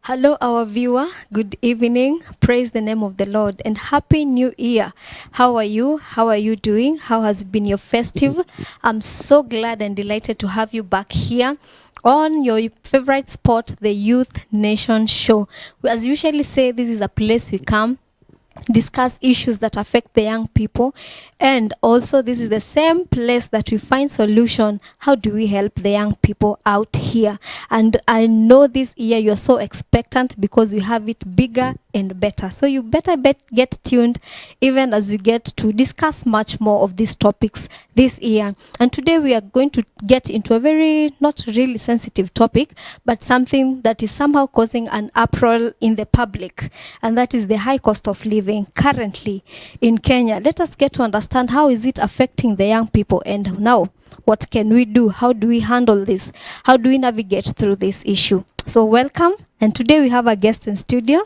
Hello, our viewer. Good evening. Praise the name of the Lord and Happy New Year. How are you? How are you doing? How has been your festive? I'm so glad and delighted to have you back here on your favorite spot, the Youth Nation Show. As we usually say, this is a place we come discuss issues that affect the young people, and also this is the same place that we find solution. How do we help the young people out here? And I know this year you're so expectant because we have it bigger and better, so you better get tuned even as we get to discuss much more of these topics this year. And today we are going to get into a very not really sensitive topic, but something that is somehow causing an uproar in the public, and that is the high cost of living currently in Kenya. Let us get to understand how is it affecting the young people, and now what can we do? How do we handle this? How do we navigate through this issue? So welcome, and today we have a guest in studio.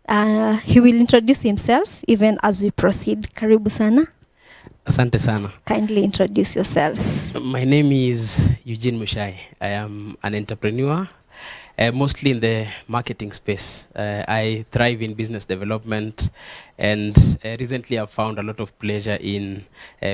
He will introduce himself even as we proceed. Karibu sana. Asante sana. Kindly introduce yourself. My name is Eugene Mushai. I am an entrepreneur, mostly in the marketing space. I thrive in business development, and recently I've found a lot of pleasure in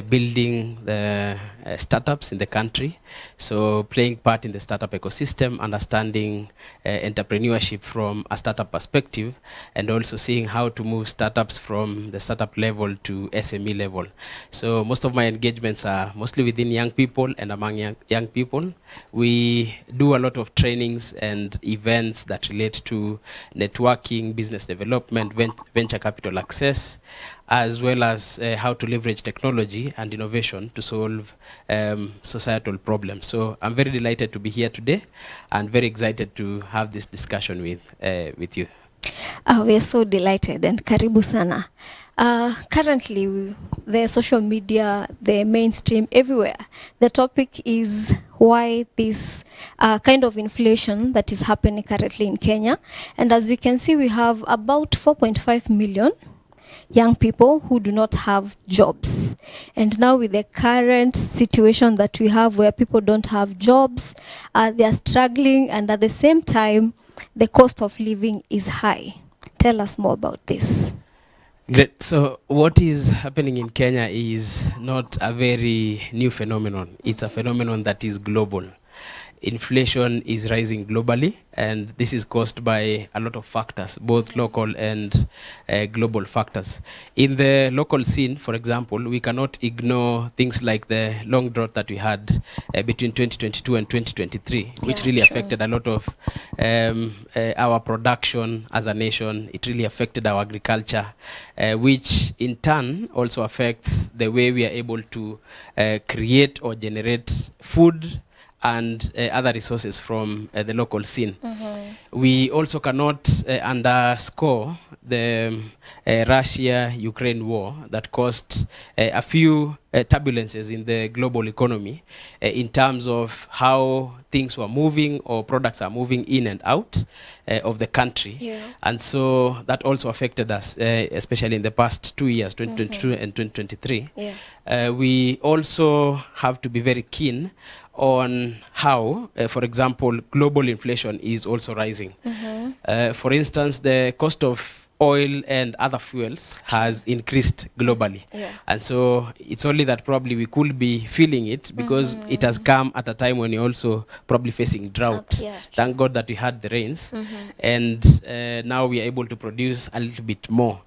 building the startups in the country. So playing part in the startup ecosystem, understanding entrepreneurship from a startup perspective, and also seeing how to move startups from the startup level to SME level. So most of my engagements are mostly within young people and among young people. We do a lot of trainings and events that relate to networking, business development, venture capital access, as well as how to leverage technology and innovation to solve societal problems. So I'm very delighted to be here today and very excited to have this discussion with you. We are so delighted, and karibu sana. Currently, the social media, the mainstream, everywhere, the topic is why this kind of inflation that is happening currently in Kenya. And as we can see, we have about 4.5 million young people who do not have jobs. And now with the current situation that we have where people don't have jobs, they are struggling, and at the same time, the cost of living is high. Tell us more about this. Great. So what is happening in Kenya is not a very new phenomenon. It's a phenomenon that is global. Inflation is rising globally, and this is caused by a lot of factors, both local and global factors. In the local scene, for example, we cannot ignore things like the long drought that we had between 2022 and 2023, which really affected a lot of our production as a nation. It really affected our agriculture, which in turn also affects the way we are able to create or generate food and other resources from the local scene. We also cannot underscore the Russia-Ukraine war that caused a few turbulences in the global economy in terms of how things were moving or products are moving in and out of the country. And so that also affected us, especially in the past 2 years, 2022 and 2023. We also have to be very keen on how, for example, global inflation is also rising. For instance, the cost of oil and other fuels has increased globally. And so it's only that probably we could be feeling it because it has come at a time when you're also probably facing drought. Thank God that we had the rains, and now we are able to produce a little bit more.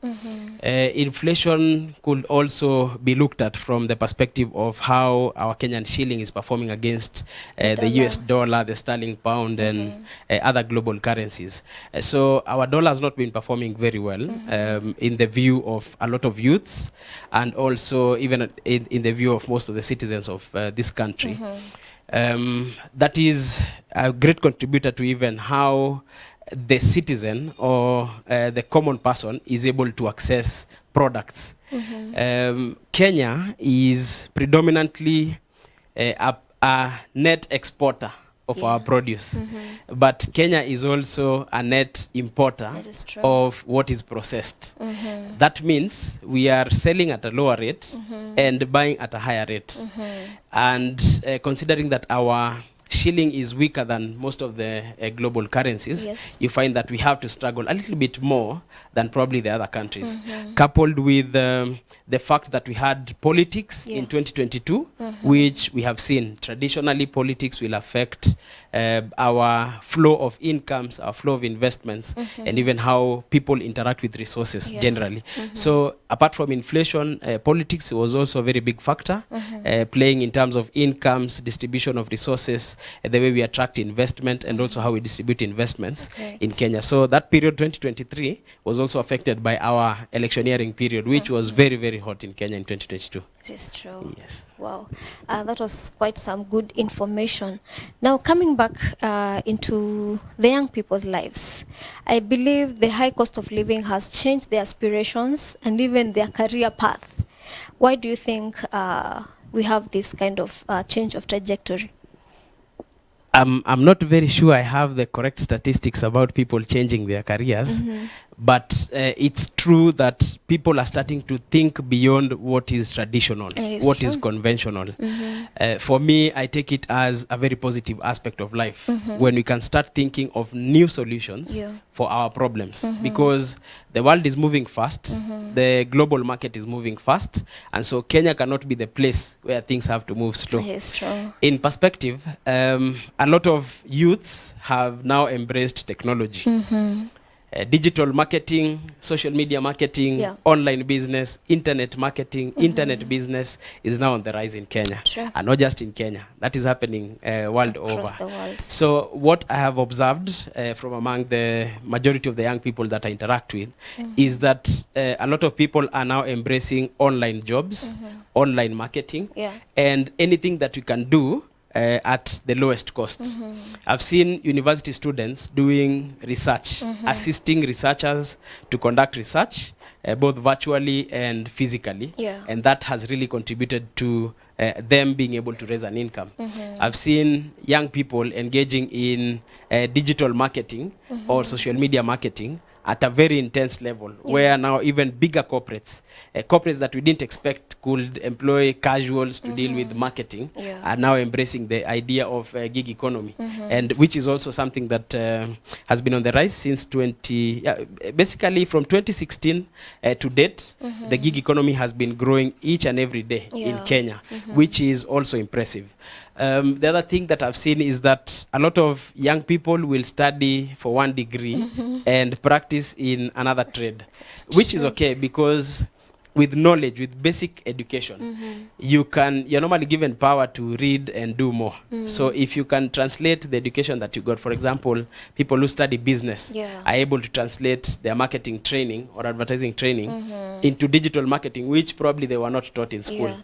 Inflation could also be looked at from the perspective of how our Kenyan shilling is performing against the US dollar, the sterling pound, and other global currencies. So our dollar has not been performing very well in the view of a lot of youths, and also even in the view of most of the citizens of this country. That is a great contributor to even how the citizen or the common person is able to access products. Kenya is predominantly a net exporter of our produce, but Kenya is also a net importer of what is processed. That means we are selling at a lower rate and buying at a higher rate. And considering that our shilling is weaker than most of the global currencies, Yes. you find that we have to struggle a little bit more than probably the other countries. Coupled with the fact that we had politics in 2022, which we have seen traditionally politics will affect our flow of incomes, our flow of investments, and even how people interact with resources generally. So apart from inflation, politics was also a very big factor, playing in terms of incomes, distribution of resources, the way we attract investment, and also how we distribute investments in Kenya. So that period, 2023, was also affected by our electioneering period, which was very, very hot in Kenya in 2022. It is true. Yes. Wow. That was quite some good information. Now, coming back into the young people's lives, I believe the high cost of living has changed their aspirations and even their career path. Why do you think we have this kind of change of trajectory? I'm not very sure I have the correct statistics about people changing their careers, but it's true that people are starting to think beyond what is traditional, what is conventional. For me, I take it as a very positive aspect of life when we can start thinking of new solutions for our problems, because the world is moving fast, the global market is moving fast, and so Kenya cannot be the place where things have to move slow. Yes, true. In perspective, a lot of youths have now embraced technology. Digital marketing, social media marketing, online business, internet marketing, internet business is now on the rise in Kenya. And not just in Kenya. That is happening world over. The world. So what I have observed from among the majority of the young people that I interact with is that a lot of people are now embracing online jobs, online marketing, and anything that we can do at the lowest cost. I've seen university students doing research, assisting researchers to conduct research, both virtually and physically, and that has really contributed to them being able to raise an income. I've seen young people engaging in digital marketing or social media marketing at a very intense level, where now even bigger corporates, corporates that we didn't expect could employ casuals to deal with marketing, are now embracing the idea of gig economy, and which is also something that has been on the rise since basically from 2016 to date. The gig economy has been growing each and every day in Kenya, which is also impressive. The other thing that I've seen is that a lot of young people will study for one degree and practice in another trade, which is okay, because with knowledge, with basic education, you're normally given power to read and do more. So if you can translate the education that you got, for example, people who study business are able to translate their marketing training or advertising training into digital marketing, which probably they were not taught in school.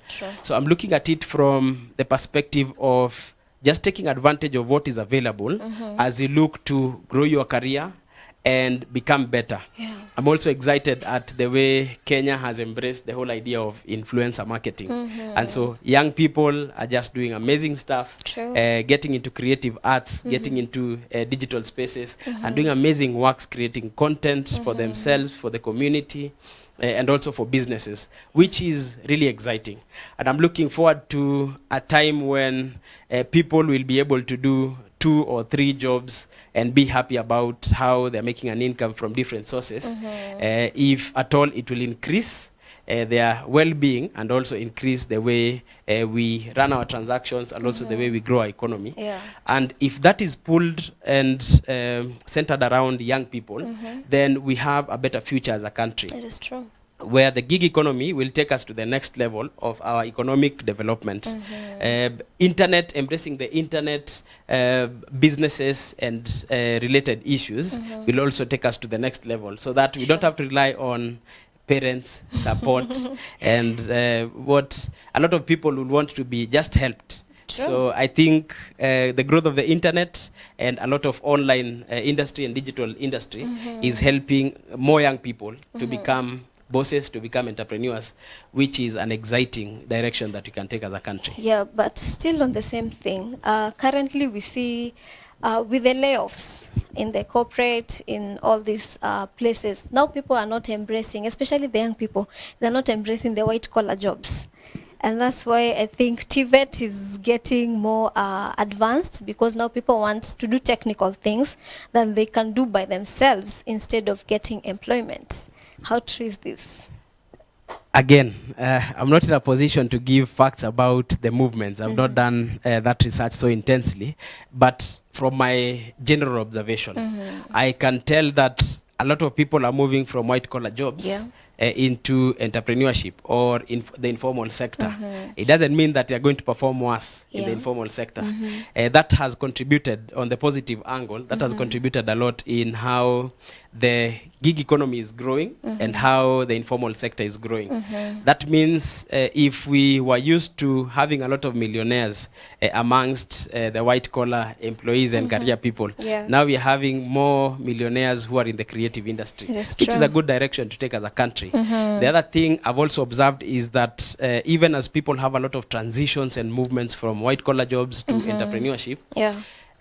So I'm looking at it from the perspective of just taking advantage of what is available as you look to grow your career and become better. I'm also excited at the way Kenya has embraced the whole idea of influencer marketing. And so young people are just doing amazing stuff, getting into creative arts, getting into digital spaces, and doing amazing works, creating content for themselves, for the community, and also for businesses, which is really exciting. And I'm looking forward to a time when people will be able to do 2 or 3 jobs and be happy about how they're making an income from different sources. If at all, it will increase their well-being and also increase the way we run our transactions and also the way we grow our economy. And if that is pulled and centered around young people, then we have a better future as a country. It is true. Where the gig economy will take us to the next level of our economic development. Internet, embracing the internet, businesses and related issues will also take us to the next level, so that we don't have to rely on parents' support and what a lot of people will want to be just helped. So I think the growth of the internet and a lot of online industry and digital industry is helping more young people to become bosses, to become entrepreneurs, which is an exciting direction that we can take as a country. Yeah, but still on the same thing. Currently we see with the layoffs in the corporate, in all these places, now people are not embracing, especially the young people, they're not embracing the white collar jobs. And that's why I think TVET is getting more advanced, because now people want to do technical things that they can do by themselves instead of getting employment. How true is this? Again, I'm not in a position to give facts about the movements. I've not done that research so intensely. But from my general observation, I can tell that a lot of people are moving from white-collar jobs into entrepreneurship or in the informal sector. It doesn't mean that they're going to perform worse in the informal sector. That has contributed, on the positive angle, that has contributed a lot in how the gig economy is growing and how the informal sector is growing. That means if we were used to having a lot of millionaires amongst the white-collar employees and career people, now we are having more millionaires who are in the creative industry, which is a good direction to take as a country. The other thing I've also observed is that even as people have a lot of transitions and movements from white-collar jobs to entrepreneurship,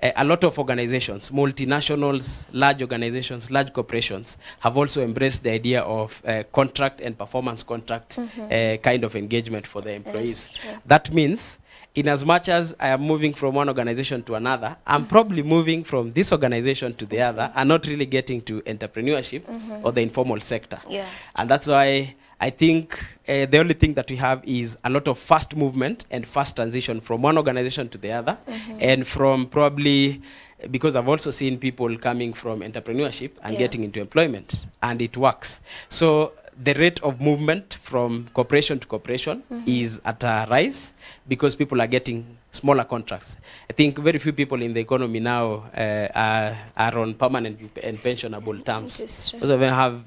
a lot of organizations, multinationals, large organizations, large corporations, have also embraced the idea of contract and performance contract kind of engagement for the employees. That means, in as much as I am moving from one organization to another, I'm probably moving from this organization to the other and not really getting to entrepreneurship or the informal sector. And that's why I think the only thing that we have is a lot of fast movement and fast transition from one organization to the other, and from probably, because I've also seen people coming from entrepreneurship and getting into employment, and it works. So the rate of movement from corporation to corporation is at a rise because people are getting smaller contracts. I think very few people in the economy now are on permanent and pensionable terms. Most of them have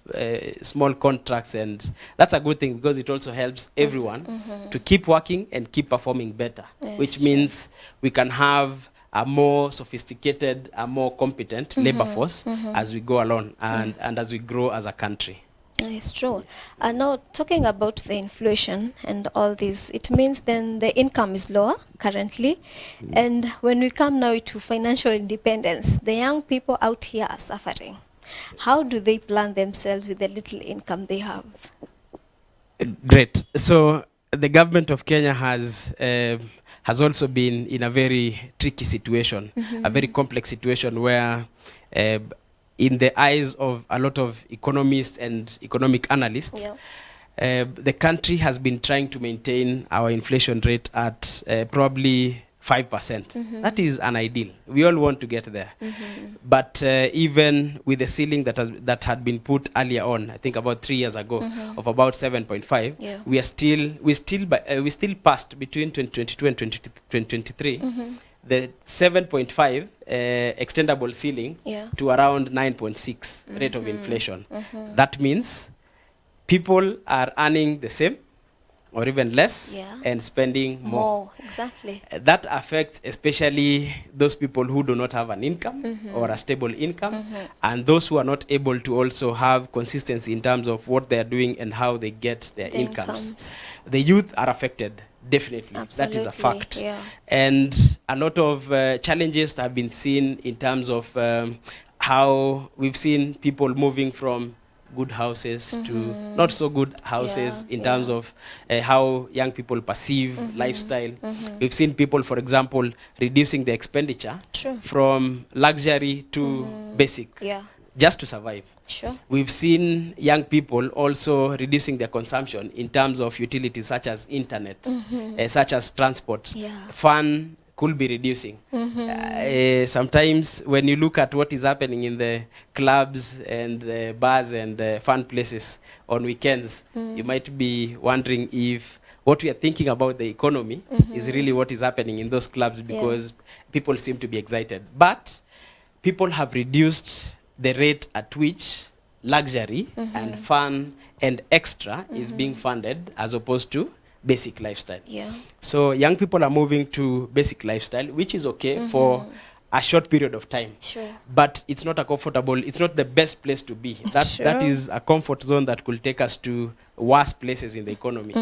small contracts, and that's a good thing because it also helps everyone to keep working and keep performing better, which means we can have a more sophisticated, a more competent labor force as we go along and as we grow as a country. It's true. Now, talking about the inflation and all this, it means then the income is lower currently. And when we come now to financial independence, the young people out here are suffering. How do they plan themselves with the little income they have? Great. So the government of Kenya has also been in a very tricky situation, a very complex situation where in the eyes of a lot of economists and economic analysts, the country has been trying to maintain our inflation rate at probably 5%. That is an ideal. We all want to get there. But even with the ceiling that had been put earlier on, I think about 3 years ago, of about 7.5, we still passed between 2022 and 2023 the 7.5 extendable ceiling to around 9.6 rate of inflation. That means people are earning the same or even less and spending more. Exactly. That affects especially those people who do not have an income or a stable income, and those who are not able to also have consistency in terms of what they are doing and how they get their incomes. The youth are affected. Definitely. Absolutely. That is a fact. And a lot of challenges have been seen in terms of how we've seen people moving from good houses to not so good houses in terms of how young people perceive lifestyle. We've seen people, for example, reducing the expenditure from luxury to basic. Just to survive. We've seen young people also reducing their consumption in terms of utilities such as internet, such as transport. Fun could be reducing. Sometimes when you look at what is happening in the clubs and bars and fun places on weekends, you might be wondering if what we are thinking about the economy is really what is happening in those clubs, because people seem to be excited. But people have reduced the rate at which luxury and fun and extra is being funded as opposed to basic lifestyle. So young people are moving to basic lifestyle, which is okay for a short period of time. But it's not a comfortable, it's not the best place to be. That is a comfort zone that could take us to worse places in the economy.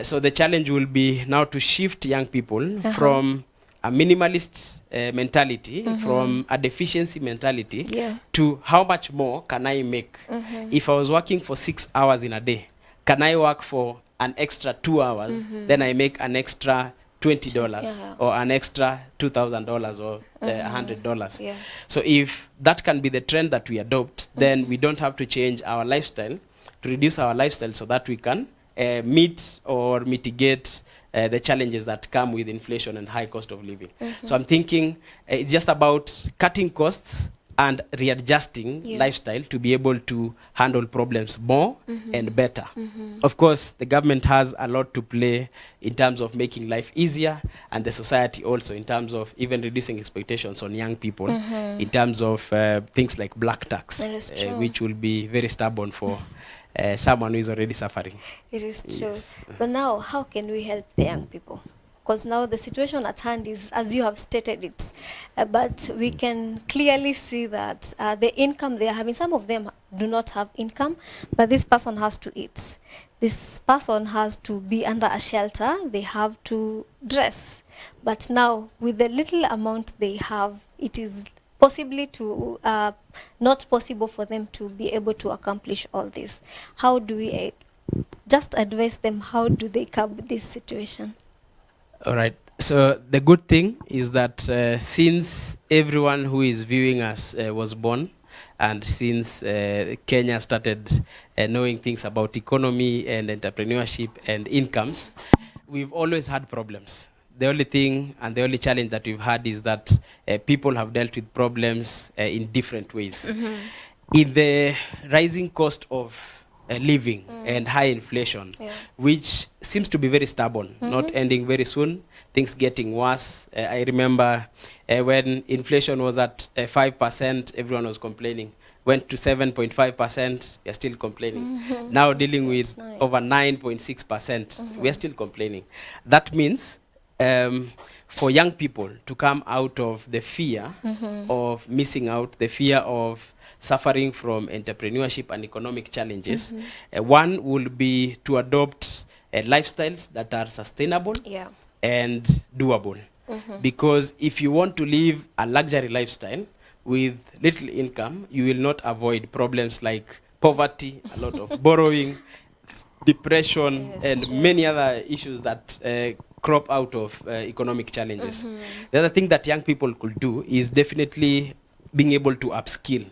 So the challenge will be now to shift young people from a minimalist mentality, from a deficiency mentality to how much more can I make? If I was working for 6 hours in a day, can I work for an extra 2 hours, then I make an extra $20 or an extra $2,000 or $100. Yeah. So if that can be the trend that we adopt, then we don't have to change our lifestyle, to reduce our lifestyle so that we can meet or mitigate the challenges that come with inflation and high cost of living. So I'm thinking it's just about cutting costs and readjusting lifestyle to be able to handle problems more and better. Of course, the government has a lot to play in terms of making life easier, and the society also in terms of even reducing expectations on young people in terms of things like black tax, which will be very stubborn for someone who is already suffering. It is true. Yes. But now, how can we help the young people? Because now the situation at hand is, as you have stated it, but we can clearly see that the income they are having, some of them do not have income, but this person has to eat. This person has to be under a shelter. They have to dress. But now, with the little amount they have, it is possibly to not possible for them to be able to accomplish all this. How do we just advise them? How do they cope with this situation? All right. So the good thing is that since everyone who is viewing us was born, and since Kenya started knowing things about economy and entrepreneurship and incomes, we've always had problems. The only thing and the only challenge that we've had is that people have dealt with problems in different ways. In the rising cost of living and high inflation, which seems to be very stubborn, not ending very soon, things getting worse. I remember when inflation was at 5%, everyone was complaining. Went to 7.5%, we are still complaining. Now dealing with over 9.6%, we are still complaining. That means for young people to come out of the fear of missing out, the fear of suffering from entrepreneurship and economic challenges, one will be to adopt lifestyles that are sustainable and doable. Because if you want to live a luxury lifestyle with little income, you will not avoid problems like poverty, a lot of borrowing, depression, and many other issues that crop out of economic challenges. The other thing that young people could do is definitely being able to upskill.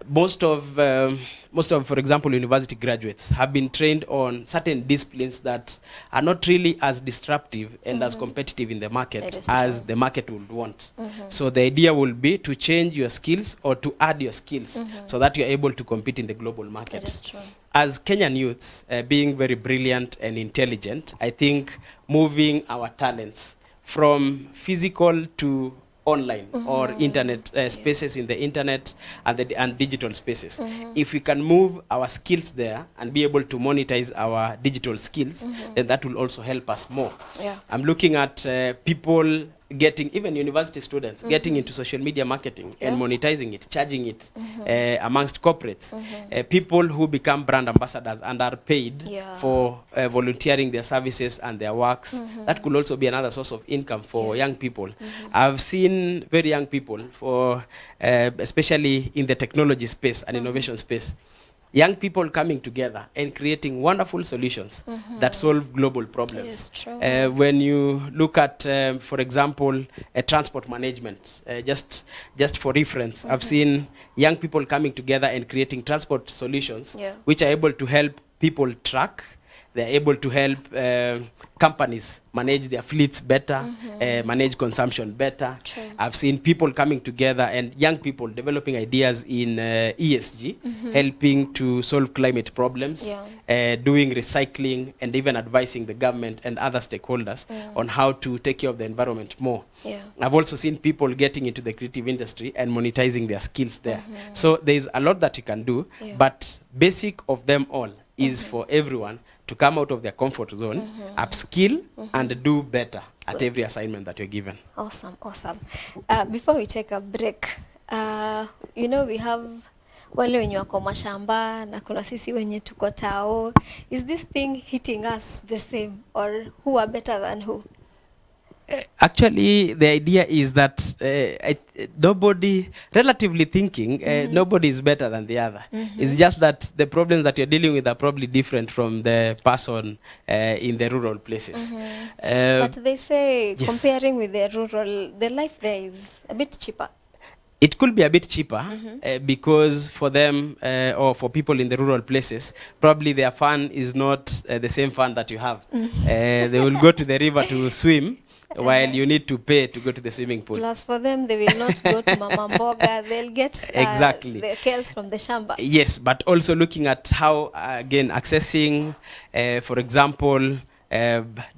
Most of, for example, university graduates have been trained on certain disciplines that are not really as disruptive and as competitive in the market as the market would want. So the idea will be to change your skills or to add your skills so that you're able to compete in the global market. As Kenyan youths, being very brilliant and intelligent, I think moving our talents from physical to online or internet spaces in the internet and digital spaces. If we can move our skills there and be able to monetize our digital skills, then that will also help us more. I'm looking at people getting, even university students, getting into social media marketing and monetizing it, charging it amongst corporates. People who become brand ambassadors and are paid for volunteering their services and their works. That could also be another source of income for young people. I've seen very young people, for especially in the technology space and innovation space, young people coming together and creating wonderful solutions that solve global problems. When you look at, for example, transport management, just for reference, I've seen young people coming together and creating transport solutions which are able to help people track. They're able to help companies manage their fleets better, manage consumption better. I've seen people coming together and young people developing ideas in ESG, helping to solve climate problems, doing recycling, and even advising the government and other stakeholders on how to take care of the environment more. I've also seen people getting into the creative industry and monetizing their skills there. So there's a lot that you can do, but basic of them all is for everyone to come out of their comfort zone, upskill, and do better at every assignment that you're given. Awesome. Before we take a break, you know, we have wale wenye wako mashamba na kuna sisi wenye tuko tao. Is this thing hitting us the same, or who are better than who? Actually, the idea is that nobody, relatively thinking, nobody is better than the other. It's just that the problems that you're dealing with are probably different from the person in the rural places. But they say, yes. comparing with the rural, the life there is a bit cheaper. It could be a bit cheaper because for them or for people in the rural places, probably their fun is not the same fun that you have. They will go to the river to swim while you need to pay to go to the swimming pool. Plus for them, they will not go to Mama Mboga. They'll get exactly the kales from the shamba. Yes, but also looking at how, again, accessing, for example,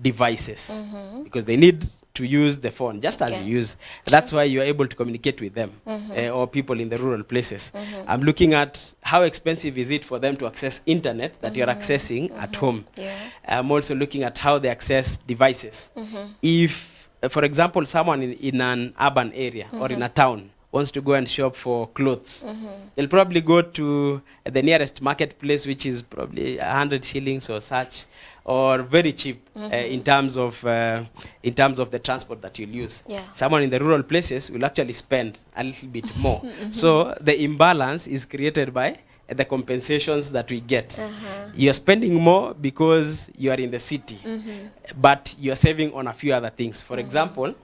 devices, because they need to use the phone just as you use. That's why you're able to communicate with them or people in the rural places. I'm looking at how expensive is it for them to access internet that you're accessing at home. I'm also looking at how they access devices. If, for example, someone in an urban area or in a town wants to go and shop for clothes, they'll probably go to the nearest marketplace, which is probably 100 shillings or such, or very cheap in terms of the transport that you'll use. Someone in the rural places will actually spend a little bit more. So the imbalance is created by the compensations that we get. You're spending more because you are in the city, but you're saving on a few other things. For example,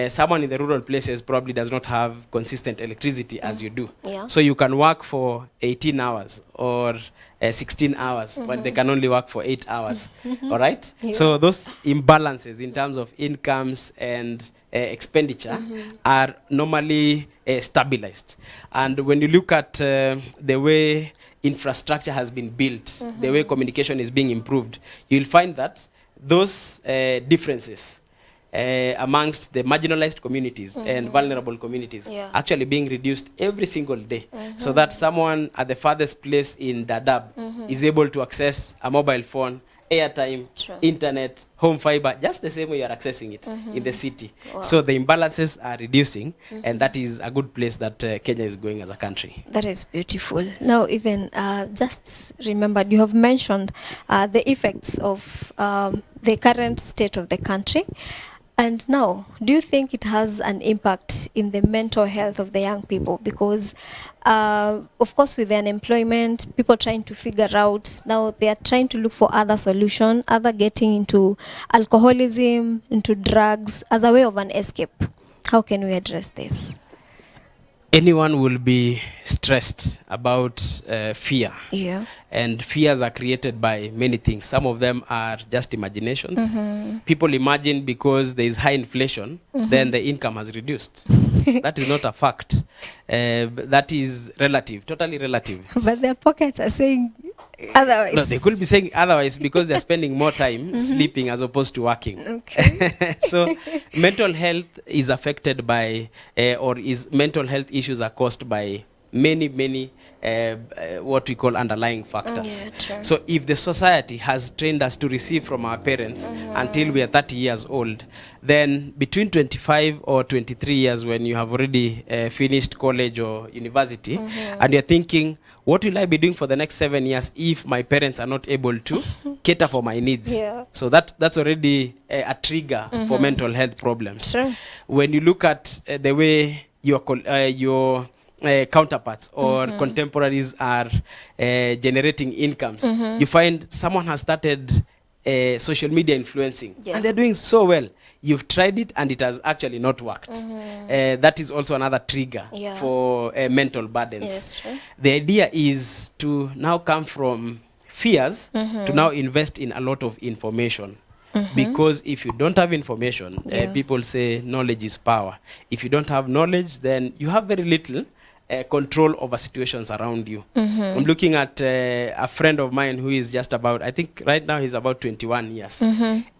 someone in the rural places probably does not have consistent electricity as you do. So you can work for 18 hours or 16 hours, but they can only work for 8 hours. All right? So those imbalances in terms of incomes and expenditure are normally stabilized. And when you look at the way infrastructure has been built, the way communication is being improved, you'll find that those differences amongst the marginalized communities and vulnerable communities actually being reduced every single day, so that someone at the farthest place in Dadaab is able to access a mobile phone, airtime, internet, home fiber, just the same way you are accessing it in the city. So the imbalances are reducing, and that is a good place that Kenya is going as a country. That is beautiful. Now, even just remembered, you have mentioned the effects of the current state of the country. And now, do you think it has an impact in the mental health of the young people? Because, of course, with the unemployment, people trying to figure out, now they are trying to look for other solutions, other getting into alcoholism, into drugs, as a way of an escape. How can we address this? Anyone will be stressed about fear. And fears are created by many things. Some of them are just imaginations. People imagine because there is high inflation, then the income has reduced. That is not a fact. That is relative, totally relative. But their pockets are saying otherwise. No, they could be saying otherwise because they're spending more time sleeping as opposed to working. So mental health is affected by, mental health issues are caused by many what we call underlying factors. So if the society has trained us to receive from our parents until we are 30 years old, then between 25 or 23 years, when you have already finished college or university, and you're thinking, what will I be doing for the next 7 years if my parents are not able to cater for my needs? So that's already a trigger for mental health problems. When you look at the way your counterparts or contemporaries are generating incomes, you find someone has started social media influencing, and they're doing so well. You've tried it and it has actually not worked. That is also another trigger for mental burdens. The idea is to now come from fears to now invest in a lot of information. Because if you don't have information, people say knowledge is power. If you don't have knowledge, then you have very little control over situations around you. I'm looking at a friend of mine who is just about, I think right now he's about 21 years.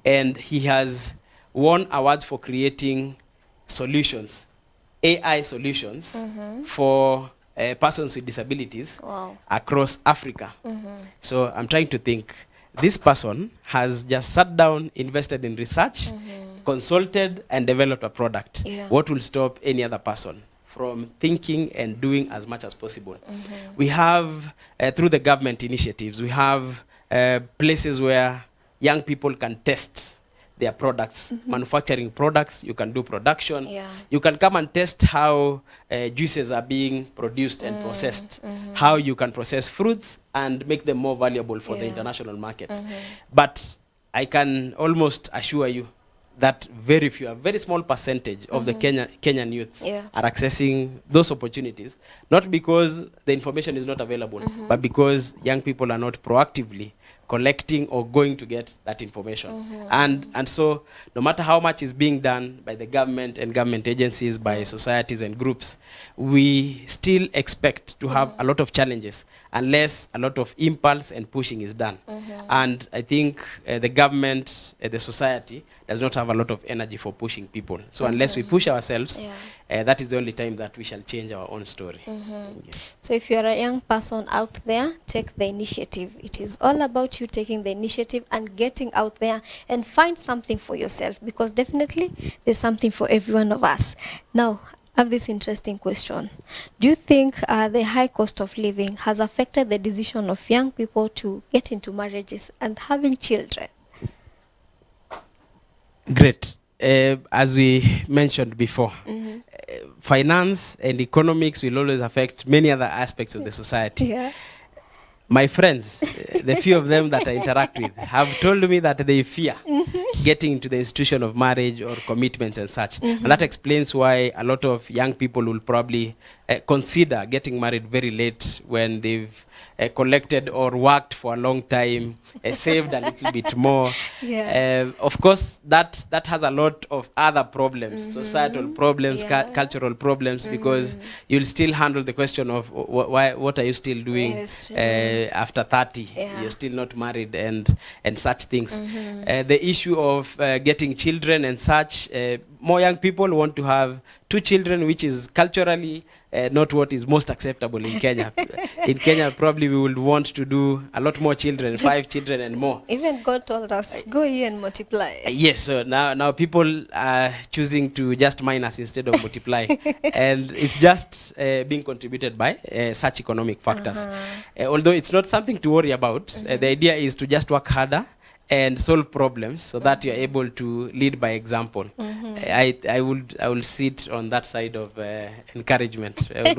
And he has won awards for creating solutions, AI solutions for persons with disabilities across Africa. So I'm trying to think, this person has just sat down, invested in research, consulted, and developed a product. What will stop any other person from thinking and doing as much as possible? We have, through the government initiatives, we have places where young people can test their products, manufacturing products. You can do production. Yeah. You can come and test how juices are being produced and processed, how you can process fruits and make them more valuable for the international market. But I can almost assure you that very few, a very small percentage of the Kenyan youths are accessing those opportunities, not because the information is not available, but because young people are not proactively collecting or going to get that information. And so no matter how much is being done by the government and government agencies, by societies and groups, we still expect to have a lot of challenges unless a lot of impulse and pushing is done. And I think the government, the society, does not have a lot of energy for pushing people. So unless we push ourselves, that is the only time that we shall change our own story. Yes. So if you're a young person out there, take the initiative. It is all about you taking the initiative and getting out there and find something for yourself, because definitely there's something for every one of us. Now, I have this interesting question. Do you think the high cost of living has affected the decision of young people to get into marriages and having children? Great. As we mentioned before, finance and economics will always affect many other aspects of the society. Yeah. My friends, the few of them that I interact with, have told me that they fear getting into the institution of marriage or commitments and such. And that explains why a lot of young people will probably consider getting married very late, when they've collected or worked for a long time, saved a little bit more. Of course, that has a lot of other problems, societal problems, cultural problems, because you'll still handle the question of what are you still doing after 30? You're still not married and such things. The issue of getting children and such, more young people want to have 2 children, which is culturally not what is most acceptable in Kenya. In Kenya, probably we would want to do a lot more children, 5 children and more. Even God told us, go ye and multiply. Yes, so now people are choosing to just minus instead of multiplying. And it's just being contributed by such economic factors. Although it's not something to worry about, the idea is to just work harder and solve problems so that you're able to lead by example. I will sit on that side of encouragement. I would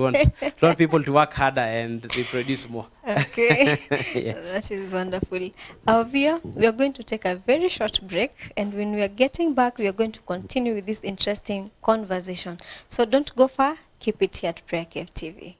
want people to work harder and reproduce more. Okay. Yes. That is wonderful. Our viewer, we are going to take a very short break, and when we are getting back, we are going to continue with this interesting conversation. So don't go far, keep it here at PrayerCave TV.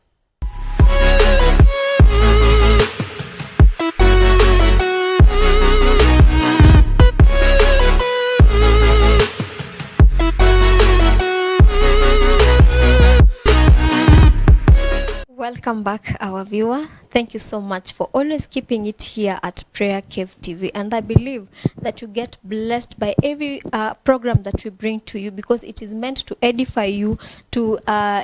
Welcome back, our viewer. Thank you so much for always keeping it here at PrayerCave TV. And I believe that you get blessed by every program that we bring to you, because it is meant to edify you, to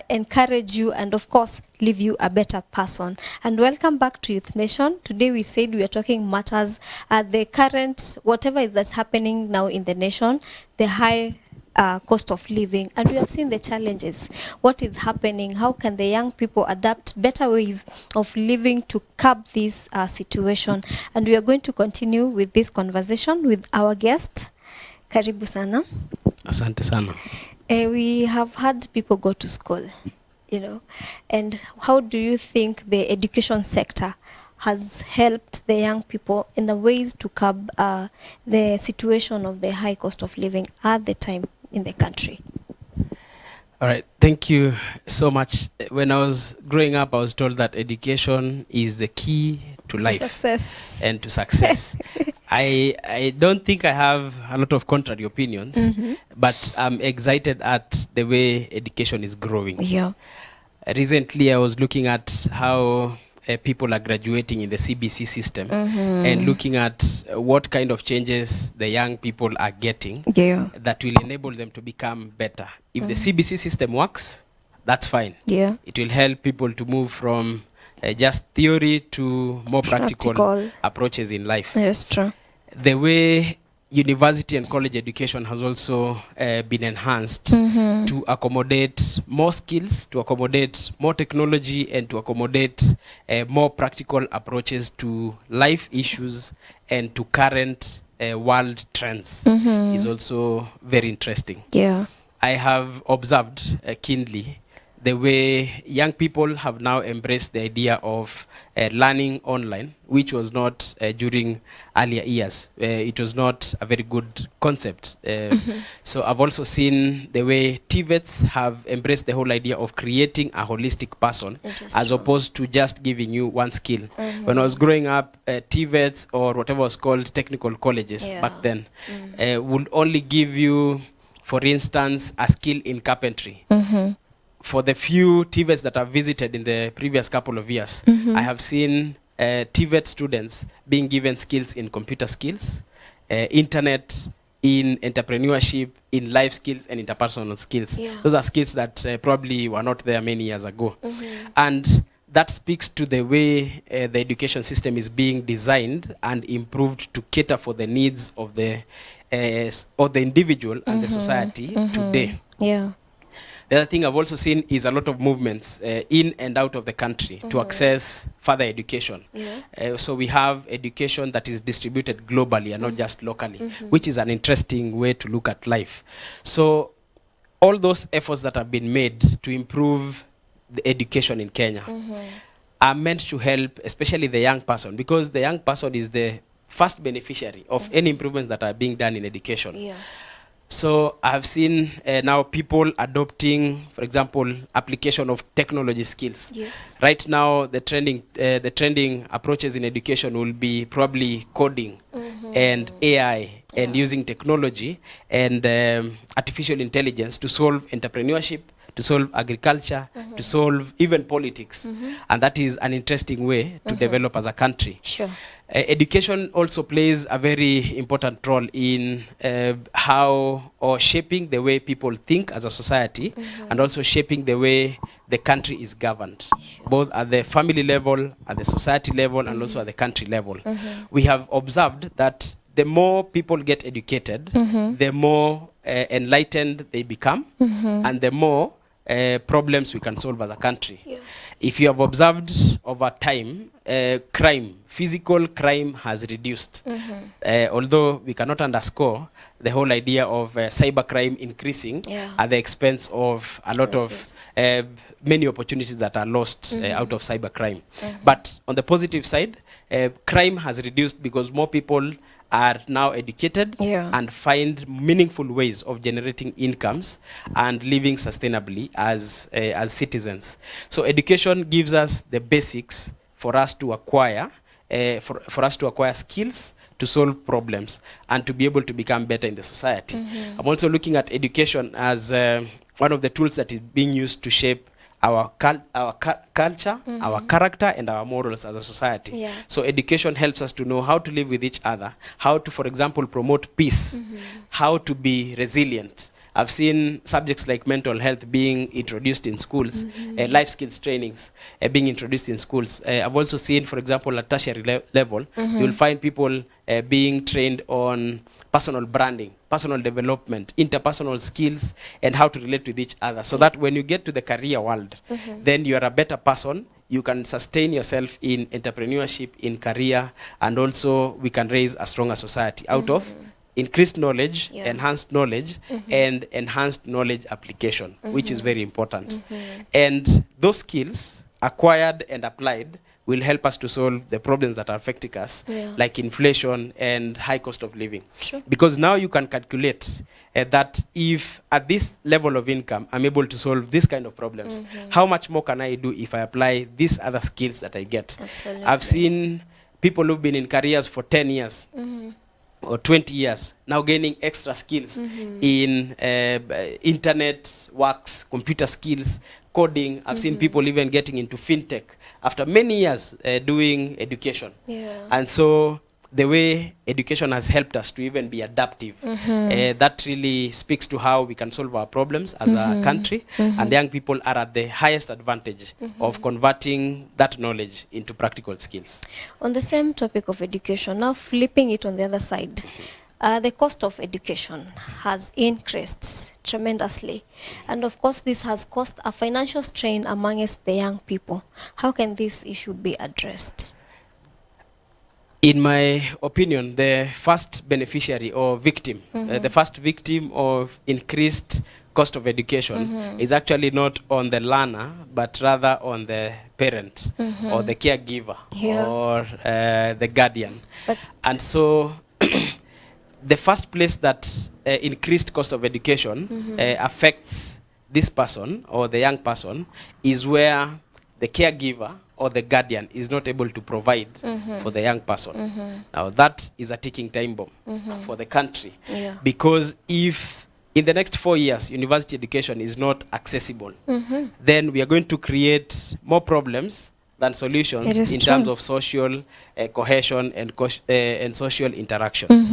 encourage you, and of course, leave you a better person. And welcome back to Youth Nation. Today we said we are talking matters, the current, whatever is that's happening now in the nation, the high cost of living, and we have seen the challenges. What is happening? How can the young people adapt better ways of living to curb this situation? And we are going to continue with this conversation with our guest. Karibu sana. Asante sana. We have had people go to school, you know, and how do you think the education sector has helped the young people in the ways to curb the situation of the high cost of living at the time in the country? All right, thank you so much. When I was growing up, I was told that education is the key to life Success. and to success. I don't think I have a lot of contrary opinions, but I'm excited at the way education is growing. Yeah. Recently, I was looking at how people are graduating in the CBC system and looking at what kind of changes the young people are getting that will enable them to become better. If the CBC system works, that's fine. Yeah. It will help people to move from just theory to more practical approaches in life. That's true. The way university and college education has also been enhanced to accommodate more skills, to accommodate more technology, and to accommodate more practical approaches to life issues and to current world trends is also very interesting. Yeah. I have observed keenly the way young people have now embraced the idea of learning online, which was not during earlier years. It was not a very good concept. So I've also seen the way TVETs have embraced the whole idea of creating a holistic person It is as true. opposed to just giving you one skill. When I was growing up, TVETs or whatever was called technical colleges Yeah. back then would only give you, for instance, a skill in carpentry. For the few TVETs that I've visited in the previous couple of years, I have seen TVET students being given skills in computer skills, internet, in entrepreneurship, in life skills, and interpersonal skills. Yeah. Those are skills that probably were not there many years ago. And that speaks to the way the education system is being designed and improved to cater for the needs of the individual and the society today. Yeah. The other thing I've also seen is a lot of movements in and out of the country to access further education. Yeah. So we have education that is distributed globally and not just locally, which is an interesting way to look at life. So all those efforts that have been made to improve the education in Kenya are meant to help, especially the young person, because the young person is the first beneficiary of any improvements that are being done in education. Yeah. So I've seen now people adopting, for example, application of technology skills. Yes. Right now, the trending approaches in education will be probably coding and AI and using technology and artificial intelligence to solve entrepreneurship, to solve agriculture, to solve even politics. And that is an interesting way to develop as a country. Sure. Education also plays a very important role in how or shaping the way people think as a society and also shaping the way the country is governed, both at the family level, at the society level, and also at the country level. We have observed that the more people get educated, the more enlightened they become, and the more problems we can solve as a country. Yeah. If you have observed over time, crime, physical crime has reduced. Although we cannot underscore the whole idea of cybercrime increasing at the expense of a lot of many opportunities that are lost out of cybercrime. But on the positive side, crime has reduced because more people are now educated and find meaningful ways of generating incomes and living sustainably as citizens. So education gives us the basics for us to acquire for us to acquire skills to solve problems and to be able to become better in the society. I'm also looking at education as one of the tools that is being used to shape our culture, our character, and our morals as a society. So education helps us to know how to live with each other, how to, for example, promote peace, how to be resilient. I've seen subjects like mental health being introduced in schools, life skills trainings being introduced in schools. I've also seen, for example, at tertiary level, you'll find people being trained on personal branding, personal development, interpersonal skills, and how to relate with each other. So that when you get to the career world, then you are a better person. You can sustain yourself in entrepreneurship, in career, and also we can raise a stronger society out of increased knowledge, enhanced knowledge, and enhanced knowledge application, which is very important. And those skills, acquired and applied, will help us to solve the problems that are affecting us, like inflation and high cost of living. Because now you can calculate that if at this level of income, I'm able to solve this kind of problems, how much more can I do if I apply these other skills that I get? Absolutely. I've seen people who've been in careers for 10 years, or 20 years, now gaining extra skills in internet works, computer skills, coding. I've seen people even getting into fintech after many years doing education. And so the way education has helped us to even be adaptive, that really speaks to how we can solve our problems as a country. And young people are at the highest advantage of converting that knowledge into practical skills. On the same topic of education, now flipping it on the other side, the cost of education has increased tremendously. And of course, this has caused a financial strain amongst the young people. How can this issue be addressed? In my opinion, the first beneficiary or victim, the first victim of increased cost of education is actually not on the learner, but rather on the parent or the caregiver or the guardian. But And so the first place that increased cost of education affects this person or the young person is where the caregiver or the guardian is not able to provide for the young person. Now that is a ticking time bomb for the country, Yeah. because if in the next 4 years university education is not accessible, then we are going to create more problems than It solutions is in true. terms of social cohesion and social interactions.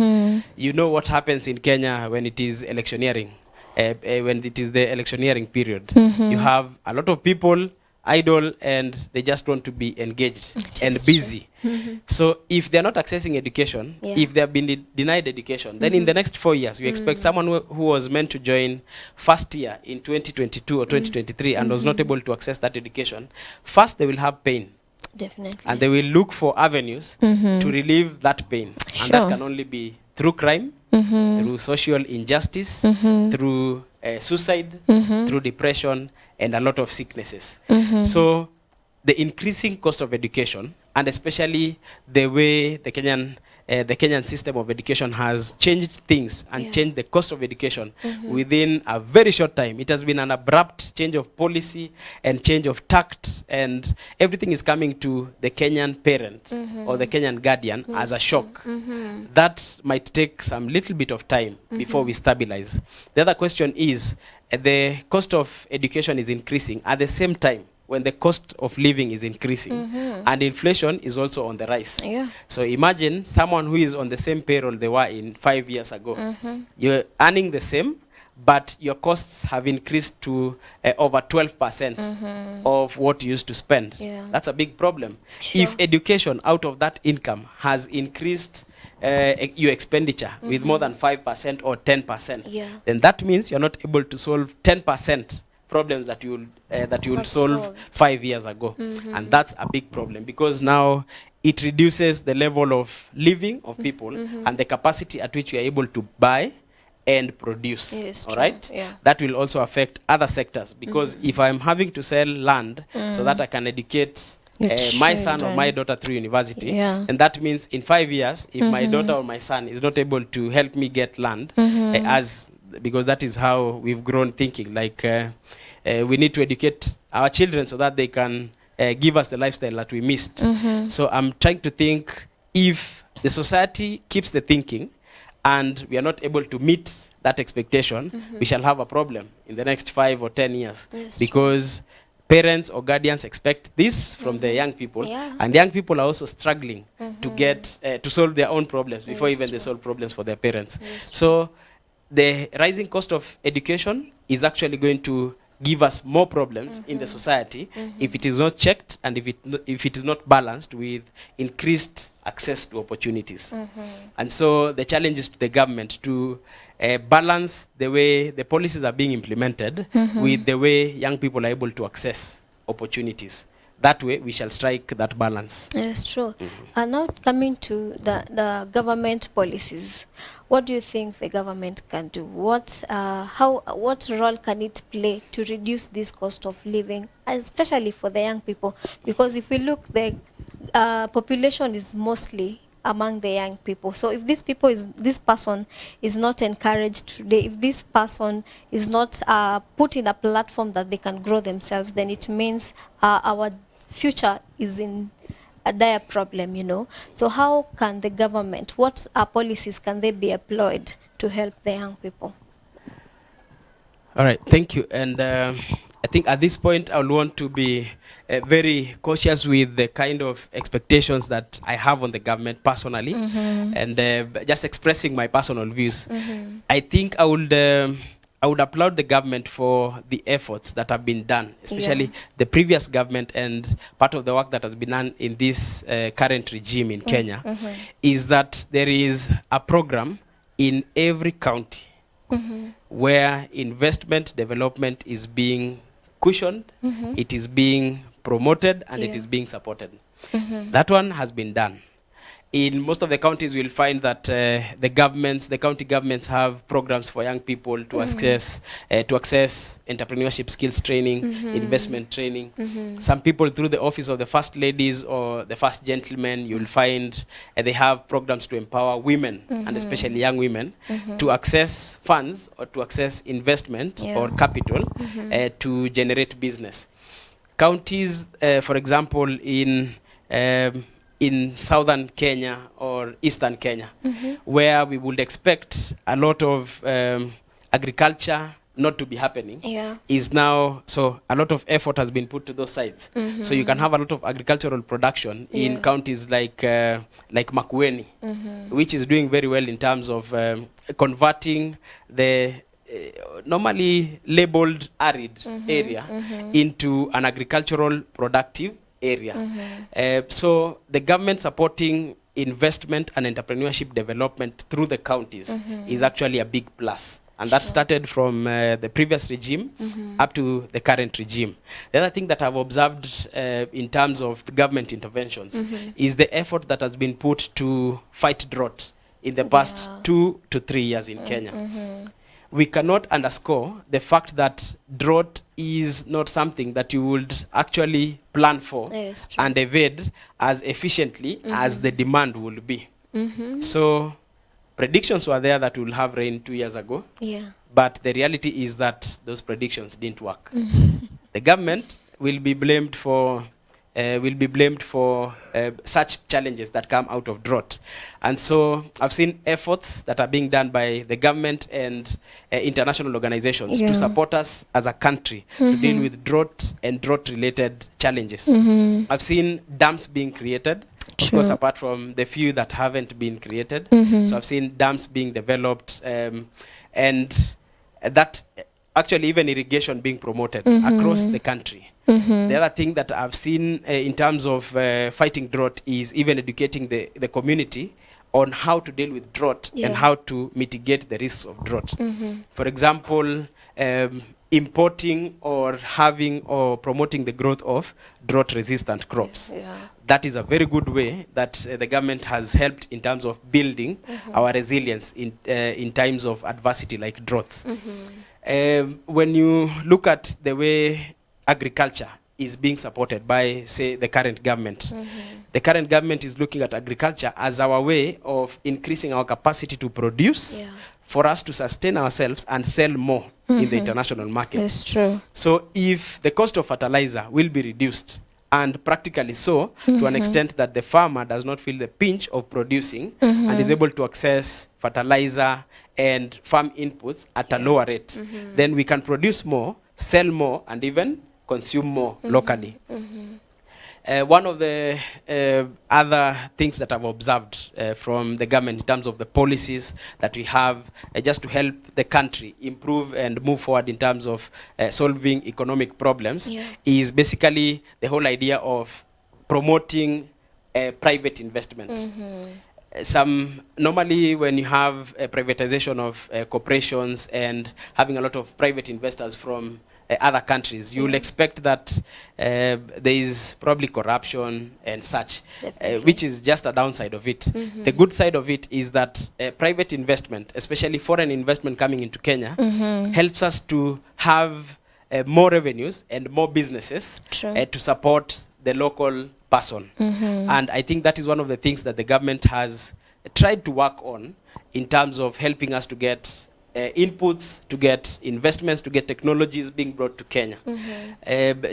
You know what happens in Kenya when it is electioneering, when it is the electioneering period. You have a lot of people idle and they just want to be engaged It and is busy. So if they're not accessing education, Yeah. if they have been denied education, then in the next 4 years, we expect someone who was meant to join first year in 2022 or 2023 and was not able to access that education, first they will have pain. Definitely. And they will look for avenues to relieve that pain. And that Sure. can only be through crime, through social injustice, through suicide, through depression, and a lot of sicknesses. So the increasing cost of education, and especially the way the Kenyan system of education has changed things and Yeah. changed the cost of education within a very short time. It has been an abrupt change of policy and change of tact, and everything is coming to the Kenyan parent or the Kenyan guardian as a shock. That might take some little bit of time before we stabilize. The other question is, the cost of education is increasing at the same time when the cost of living is increasing, and inflation is also on the rise. Yeah. So imagine someone who is on the same payroll they were in 5 years ago. You're earning the same, but your costs have increased to over 12% of what you used to spend. Yeah. That's a big problem. Sure. If education out of that income has increased your expenditure with more than 5% or 10%, Yeah. then that means you're not able to solve 10% problems that you'll Have solve solved. 5 years ago. And that's a big problem, because now it reduces the level of living of people and the capacity at which you are able to buy and produce. It is All true, right? yeah. That will also affect other sectors, because if I'm having to sell land so that I can educate Your my son or children. my daughter through university, Yeah. and that means in 5 years, if my daughter or my son is not able to help me get land, because that is how we've grown thinking, like we need to educate our children so that they can give us the lifestyle that we missed. So I'm trying to think, if the society keeps the thinking and we are not able to meet that expectation, we shall have a problem in the next 5 or 10 years. Yes, Because parents or guardians expect this from the young people, Yeah. and young people are also struggling to get to solve their own problems before Yes, even they true. solve problems for their parents. Yes, So the rising cost of education is actually going to give us more problems in the society if it is not checked, and if it is not balanced with increased access to opportunities. And so the challenge is to the government to balance the way the policies are being implemented with the way young people are able to access opportunities. That way we shall strike that balance. It is true. And now coming to the government policies, what do you think the government can do? What role can it play to reduce this cost of living, especially for the young people? Because if we look, the population is mostly among the young people. So if this person is not encouraged today, if this person is not put in a platform that they can grow themselves, then it means our future is in a dire problem, you know. So how can the government, what policies can they be employed to help the young people? All right, thank you. And I think at this point I will want to be very cautious with the kind of expectations that I have on the government personally, and just expressing my personal views. I think I would applaud the government for the efforts that have been done, especially the previous government, and part of the work that has been done in this current regime in Kenya, is that there is a program in every county where investment development is being cushioned, it is being promoted, and it Yeah. is being supported. That one has been done. In most of the counties, you'll find that the county governments have programs for young people to access entrepreneurship skills training, investment training. Some people through the office of the first ladies or the first gentlemen, you'll find they have programs to empower women and especially young women to access funds or to access investment or capital to generate business. Counties, for example, in southern Kenya or eastern Kenya, where we would expect a lot of agriculture not to be happening, is now, so a lot of effort has been put to those sides. So you can have a lot of agricultural production in counties like Makueni, which is doing very well in terms of converting the normally labeled arid area into an agricultural productive area. So the government supporting investment and entrepreneurship development through the counties is actually a big plus. And that started from the previous regime up to the current regime. The other thing that I've observed in terms of government interventions is the effort that has been put to fight drought in the past 2 to 3 years in Kenya. We cannot underscore the fact that drought is not something that you would actually plan for and evade as efficiently as the demand will be. So predictions were there that we'll have rain 2 years ago, but the reality is that those predictions didn't work. The government will be blamed for such challenges that come out of drought. And so I've seen efforts that are being done by the government and international organizations to support us as a country to deal with drought and drought-related challenges. I've seen dams being created, of course, apart from the few that haven't been created. So I've seen dams being developed, and that actually even irrigation being promoted across the country. The other thing that I've seen in terms of fighting drought is even educating the community on how to deal with drought and how to mitigate the risks of drought. For example, importing or having or promoting the growth of drought-resistant crops. That is a very good way that the government has helped in terms of building our resilience in times of adversity like droughts. When you look at the way agriculture is being supported by, say, the current government, the current government is looking at agriculture as our way of increasing our capacity to produce for us to sustain ourselves and sell more in the international market. That's true. So if the cost of fertilizer will be reduced, and practically so, to an extent that the farmer does not feel the pinch of producing and is able to access fertilizer and farm inputs at a lower rate, then we can produce more, sell more, and even consume more locally. One of the other things that I've observed from the government in terms of the policies that we have just to help the country improve and move forward in terms of solving economic problems is basically the whole idea of promoting private investments. Normally when you have a privatization of corporations and having a lot of private investors from other countries, you will expect that there is probably corruption and such, which is just a downside of it. The good side of it is that private investment, especially foreign investment coming into Kenya, helps us to have more revenues and more businesses to support the local person. And I think that is one of the things that the government has tried to work on in terms of helping us to get inputs, to get investments, to get technologies being brought to Kenya.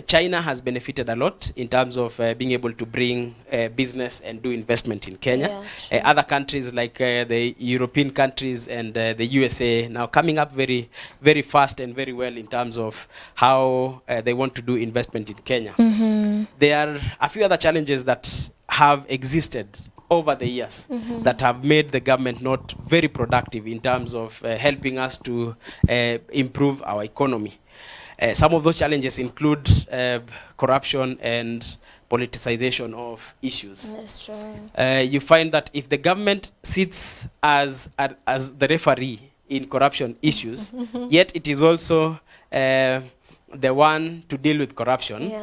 China has benefited a lot in terms of being able to bring business and do investment in Kenya. Other countries like the European countries and the USA now coming up very, very fast and very well in terms of how they want to do investment in Kenya. There are a few other challenges that have existed over the years that have made the government not very productive in terms of helping us to improve our economy. Some of those challenges include corruption and politicization of issues. That's true. You find that if the government sits as the referee in corruption issues, yet it is also the one to deal with corruption,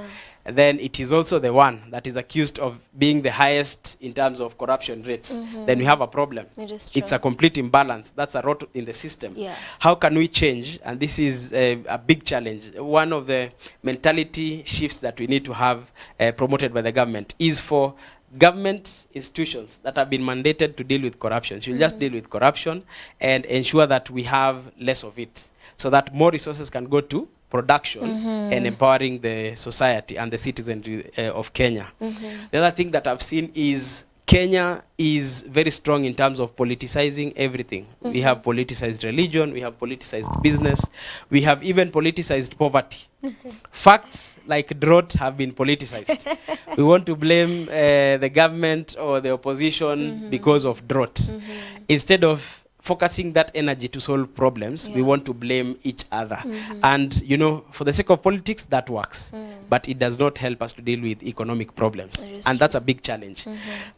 then it is also the one that is accused of being the highest in terms of corruption rates, then we have a problem. It is It's true. a complete imbalance. That's a rot in the system. Yeah. How can we change? And this is a big challenge. One of the mentality shifts that we need to have promoted by the government is for government institutions that have been mandated to deal with corruption should just deal with corruption and ensure that we have less of it, so that more resources can go to production and empowering the society and the citizenry of Kenya. The other thing that I've seen is Kenya is very strong in terms of politicizing everything. We have politicized religion, we have politicized business, we have even politicized poverty. Facts like drought have been politicized. We want to blame the government or the opposition because of drought. Instead of focusing that energy to solve problems, we want to blame each other. And, you know, for the sake of politics, that works. But it does not help us to deal with economic problems. And that's a big challenge.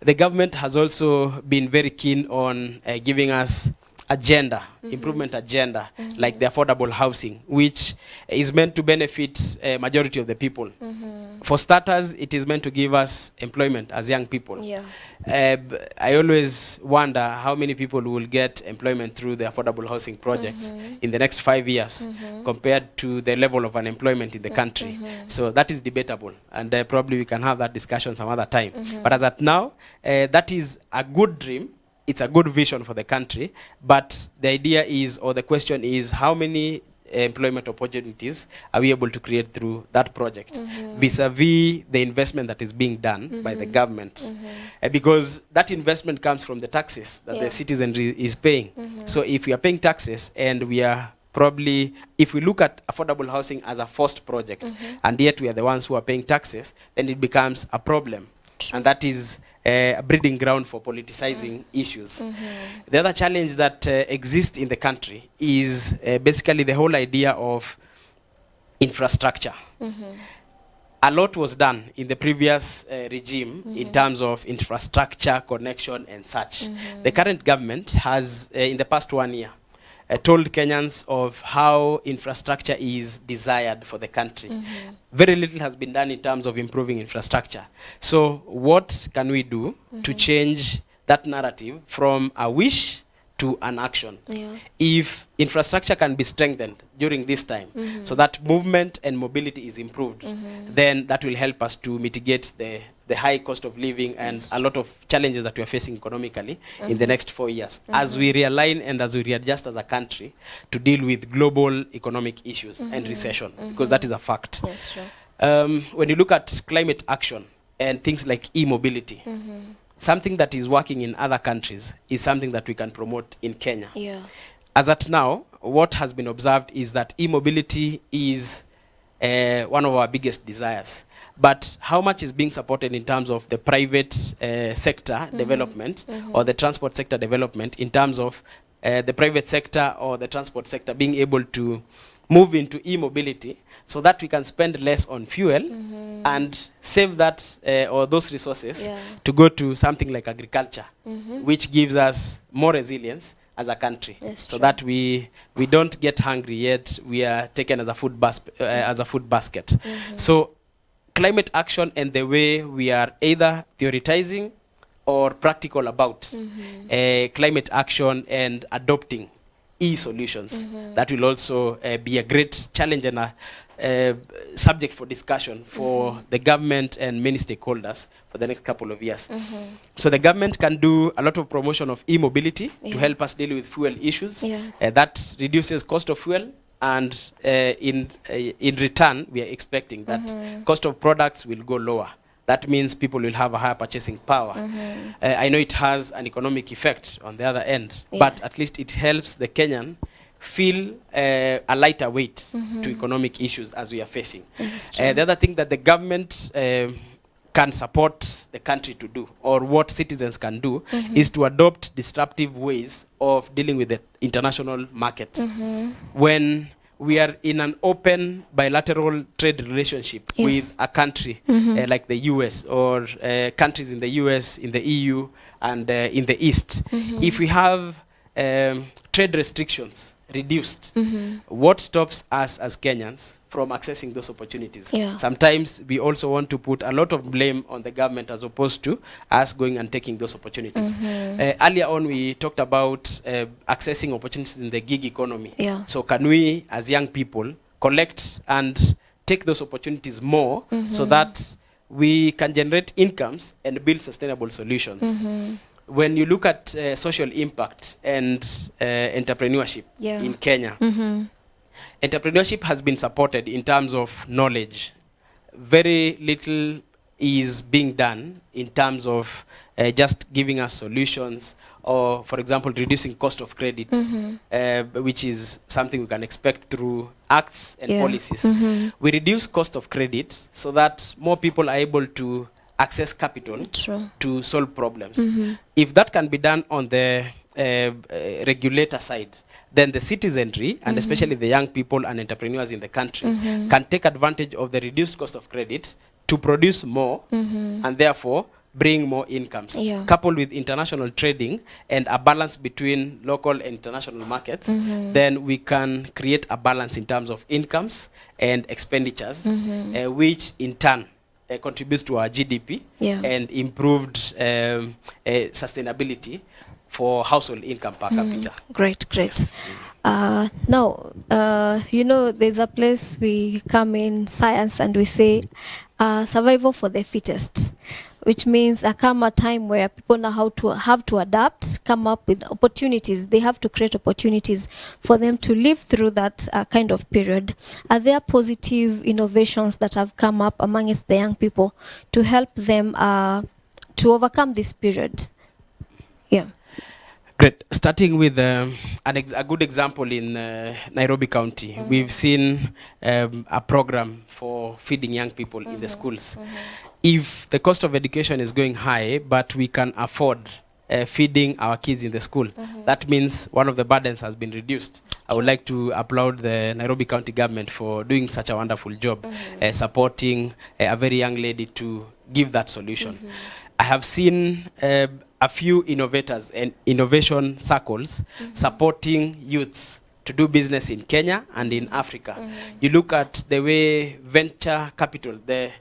The government has also been very keen on giving us agenda, improvement agenda, like the affordable housing, which is meant to benefit a majority of the people. For starters, it is meant to give us employment as young people. Yeah. I always wonder how many people will get employment through the affordable housing projects in the next 5 years compared to the level of unemployment in the country. So that is debatable, and probably we can have that discussion some other time. But as at now, that is a good dream. It's a good vision for the country, but the idea is, or the question is, how many employment opportunities are we able to create through that project vis-a-vis the investment that is being done by the government? Because that investment comes from the taxes that the citizenry is paying. So if we are paying taxes and we are probably, if we look at affordable housing as a forced project, and yet we are the ones who are paying taxes, then it becomes a problem. And that is a breeding ground for politicizing issues. The other challenge that exists in the country is basically the whole idea of infrastructure. A lot was done in the previous regime in terms of infrastructure, connection, and such. The current government has, in the past 1 year, told Kenyans of how infrastructure is desired for the country. Very little has been done in terms of improving infrastructure. So what can we do to change that narrative from a wish to an action? If infrastructure can be strengthened during this time so that movement and mobility is improved, then that will help us to mitigate the high cost of living and a lot of challenges that we are facing economically in the next 4 years, as we realign and as we readjust as a country to deal with global economic issues and recession, because that is a fact. Yes, sure. When you look at climate action and things like e-mobility, something that is working in other countries is something that we can promote in Kenya. As at now, what has been observed is that e-mobility is one of our biggest desires. But how much is being supported in terms of the private sector development or the transport sector development, in terms of the private sector or the transport sector being able to move into e-mobility so that we can spend less on fuel and save that or those resources to go to something like agriculture, which gives us more resilience as a country, so that we don't get hungry yet we are taken as a food basket. So climate action and the way we are either theorizing or practical about climate action and adopting e-solutions, that will also be a great challenge and a subject for discussion for the government and many stakeholders for the next couple of years. So the government can do a lot of promotion of e-mobility to help us deal with fuel issues. That reduces cost of fuel, and in return, we are expecting that cost of products will go lower. That means people will have a higher purchasing power. I know it has an economic effect on the other end, but at least it helps the Kenyan feel a lighter weight to economic issues as we are facing. The other thing that the government can support the country to do, or what citizens can do, is to adopt disruptive ways of dealing with the international market. When we are in an open bilateral trade relationship with a country like the US, or countries in the US, in the EU, and in the East, if we have trade restrictions reduced, what stops us as Kenyans from accessing those opportunities. Yeah. Sometimes we also want to put a lot of blame on the government as opposed to us going and taking those opportunities. Earlier on, we talked about accessing opportunities in the gig economy. Yeah. So can we, as young people, collect and take those opportunities more so that we can generate incomes and build sustainable solutions? When you look at social impact and entrepreneurship in Kenya, entrepreneurship has been supported in terms of knowledge. Very little is being done in terms of just giving us solutions or, for example, reducing cost of credit, which is something we can expect through acts and policies. We reduce cost of credit so that more people are able to access capital to solve problems. If that can be done on the regulator side, then the citizenry, and especially the young people and entrepreneurs in the country, can take advantage of the reduced cost of credit to produce more and therefore bring more incomes. Coupled with international trading and a balance between local and international markets, then we can create a balance in terms of incomes and expenditures, which in turn contributes to our GDP and improved sustainability for household income per capita. Great. Now, you know, there's a place we come in science and we say survival for the fittest, which means come a time where people know how to have to adapt, come up with opportunities. They have to create opportunities for them to live through that kind of period. Are there positive innovations that have come up amongst the young people to help them to overcome this period? Yeah. Great. Starting with a good example in Nairobi County, we've seen a program for feeding young people in the schools. If the cost of education is going high, but we can afford feeding our kids in the school, that means one of the burdens has been reduced. I would like to applaud the Nairobi County government for doing such a wonderful job, supporting a very young lady to give that solution. I have seen a few innovators and innovation circles supporting youths to do business in Kenya and in Africa. You look at the way venture capital, the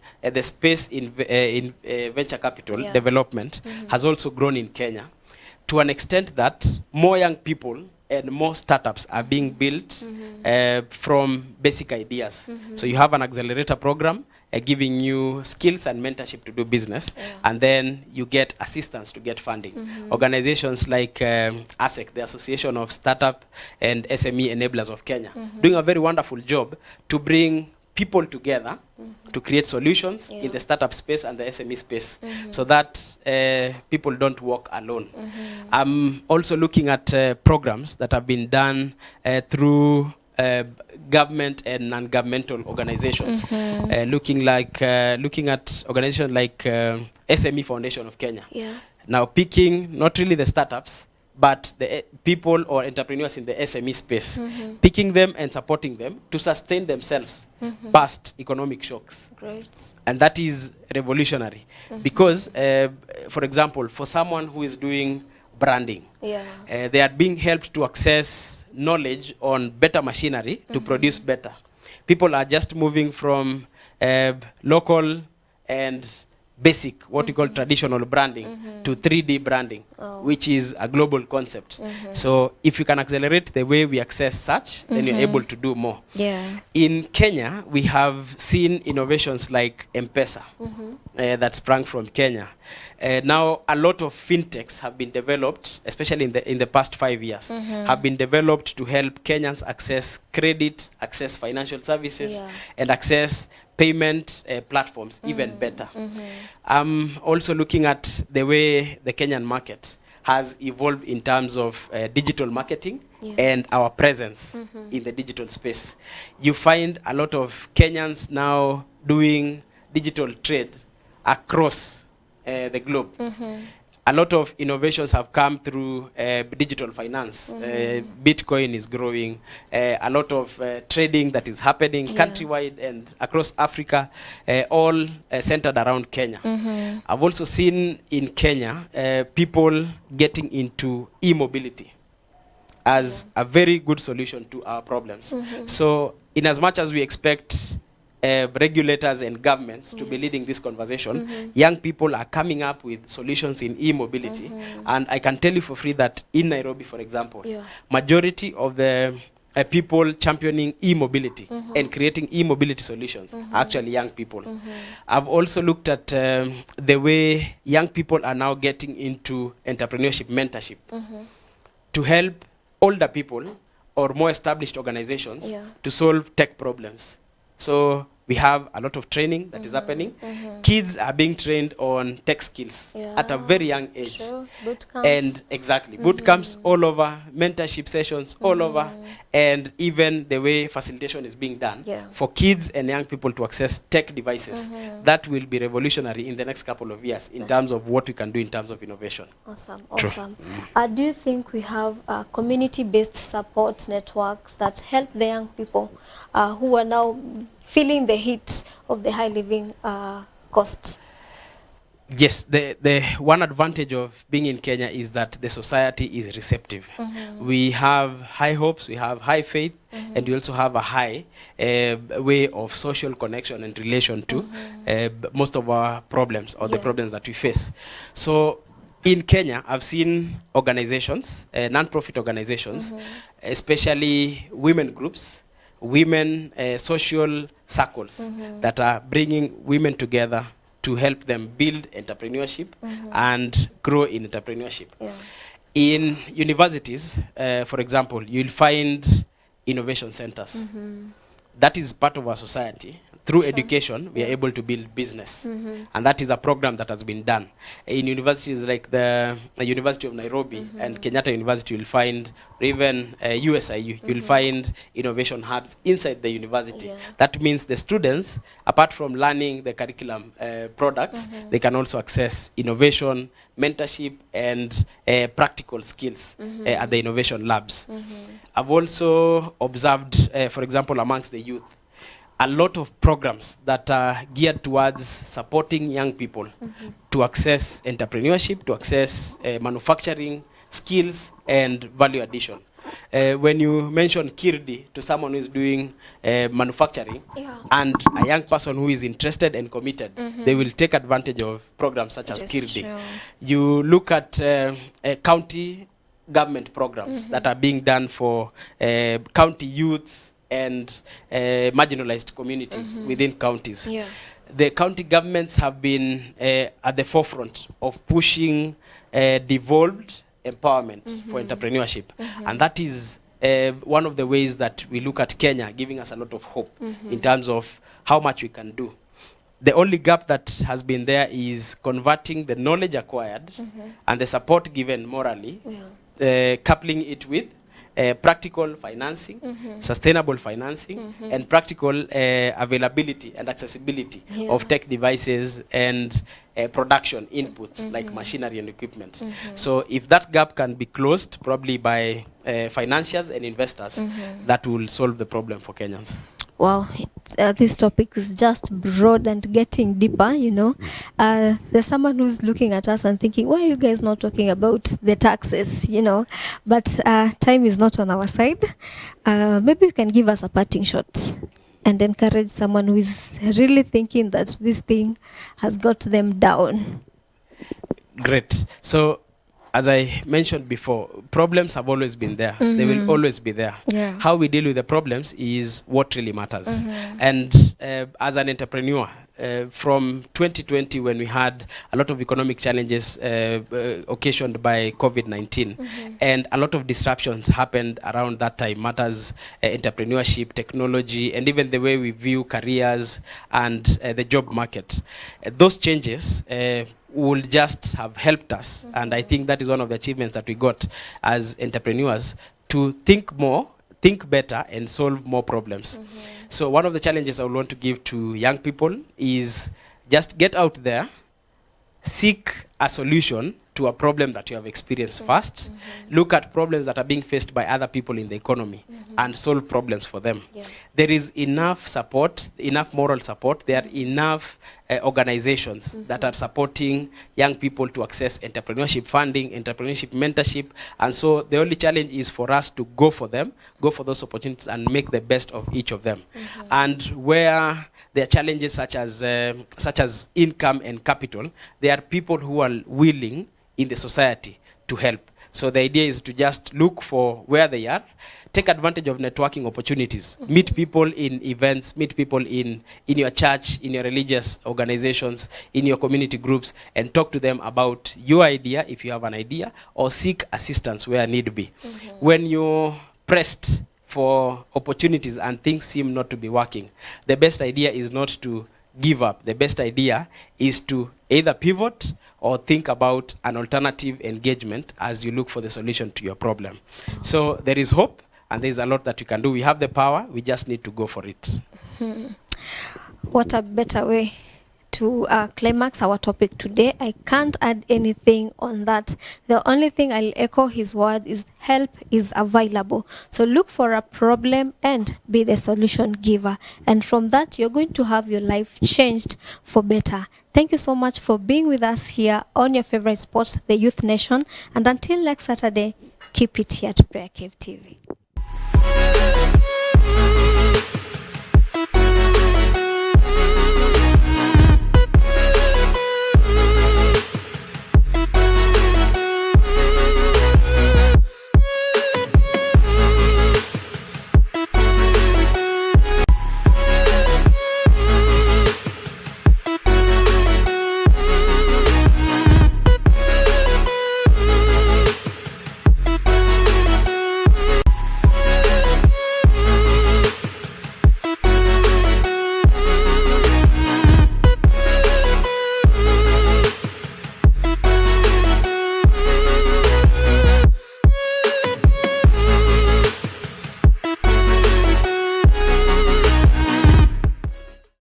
space in venture capital development has also grown in Kenya to an extent that more young people and more startups are being built from basic ideas. So you have an accelerator program giving you skills and mentorship to do business, and then you get assistance to get funding. Organizations like ASEC, the Association of Startup and SME Enablers of Kenya, doing a very wonderful job to bring people together to create solutions in the startup space and the SME space so that people don't walk alone. I'm also looking at programs that have been done through government and non-governmental organizations, looking at organizations like SME Foundation of Kenya. Now picking not really the startups, but the people or entrepreneurs in the SME space, picking them and supporting them to sustain themselves past economic shocks. Great. And that is revolutionary because, for example, for someone who is doing branding, they are being helped to access knowledge on better machinery to produce better. People are just moving from local and basic, what we call traditional branding, to 3D branding, which is a global concept. So if you can accelerate the way we access such, then you're able to do more. In Kenya, we have seen innovations like M-Pesa that sprang from Kenya. Now, a lot of fintechs have been developed, especially in the past 5 years, have been developed to help Kenyans access credit, access financial services, and access payment platforms even better. I'm also looking at the way the Kenyan market has evolved in terms of digital marketing and our presence in the digital space. You find a lot of Kenyans now doing digital trade across the globe. A lot of innovations have come through digital finance. Bitcoin is growing. A lot of trading that is happening countrywide and across Africa, all centered around Kenya. I've also seen in Kenya people getting into e-mobility as a very good solution to our problems. So in as much as we expect regulators and governments to be leading this conversation, young people are coming up with solutions in e-mobility. And I can tell you for free that in Nairobi, for example, majority of the people championing e-mobility and creating e-mobility solutions are actually young people. I've also looked at the way young people are now getting into entrepreneurship mentorship to help older people or more established organizations to solve tech problems. So we have a lot of training that is happening. Kids are being trained on tech skills at a very young age. Sure. Boot camps. And exactly, boot camps all over, mentorship sessions all over, and even the way facilitation is being done for kids and young people to access tech devices. That will be revolutionary in the next couple of years in terms of what we can do in terms of innovation. Awesome, awesome. Do you think we have community-based support networks that help the young people who are now feeling the heat of the high living costs? Yes, the one advantage of being in Kenya is that the society is receptive. We have high hopes, we have high faith, and we also have a high way of social connection and relation to most of our problems or the problems that we face. So in Kenya, I've seen organizations, non-profit organizations, especially women groups, women social circles that are bringing women together to help them build entrepreneurship and grow in entrepreneurship. In universities, for example, you'll find innovation centers. That is part of our society. Through education, we are able to build business. And that is a program that has been done. In universities like the University of Nairobi and Kenyatta University, you'll find, or even USIU, you'll find innovation hubs inside the university. That means the students, apart from learning the curriculum products, they can also access innovation, mentorship, and practical skills at the innovation labs. I've also observed, for example, amongst the youth, a lot of programs that are geared towards supporting young people to access entrepreneurship, to access manufacturing skills and value addition. When you mention Kirdi to someone who is doing manufacturing and a young person who is interested and committed, they will take advantage of programs such as Kirdi. You look at county government programs that are being done for county youths and marginalized communities within counties. The county governments have been at the forefront of pushing devolved empowerment for entrepreneurship. And that is one of the ways that we look at Kenya, giving us a lot of hope in terms of how much we can do. The only gap that has been there is converting the knowledge acquired and the support given morally, coupling it with practical financing, sustainable financing, and practical availability and accessibility of tech devices and production inputs like machinery and equipment. So if that gap can be closed, probably by financiers and investors, that will solve the problem for Kenyans. Wow, this topic is just broad and getting deeper, you know. There's someone who's looking at us and thinking, why are you guys not talking about the taxes, you know? But time is not on our side. Maybe you can give us a parting shot and encourage someone who is really thinking that this thing has got them down. Great. So, as I mentioned before, problems have always been there. They will always be there. How we deal with the problems is what really matters. And as an entrepreneur, from 2020, when we had a lot of economic challenges occasioned by COVID-19, and a lot of disruptions happened around that time, matters entrepreneurship, technology, and even the way we view careers and the job market. Those changes will just have helped us, and I think that is one of the achievements that we got as entrepreneurs, to think more, think better, and solve more problems. So one of the challenges I would want to give to young people is just get out there, seek a solution to to a problem that you have experienced first. Look at problems that are being faced by other people in the economy and solve problems for them. Yeah. There is enough support, enough moral support. There are enough organizations that are supporting young people to access entrepreneurship funding, entrepreneurship mentorship. And so the only challenge is for us to go for them, go for those opportunities and make the best of each of them. And where there are challenges such as income and capital, there are people who are willing in the society to help. So the idea is to just look for where they are, take advantage of networking opportunities, meet people in events, meet people in your church, in your religious organizations, in your community groups, and talk to them about your idea if you have an idea, or seek assistance where need be. When you're pressed for opportunities and things seem not to be working, the best idea is not to give up. The best idea is to either pivot or think about an alternative engagement as you look for the solution to your problem. So there is hope, and there's a lot that you can do. We have the power, we just need to go for it. What a better way to climax our topic today. I can't add anything on that. The only thing I'll echo his word is help is available. So look for a problem and be the solution giver. And from that, you're going to have your life changed for better. Thank you so much for being with us here on your favorite spot, the Youth Nation. And until next Saturday, keep it here at Prayer Cave TV.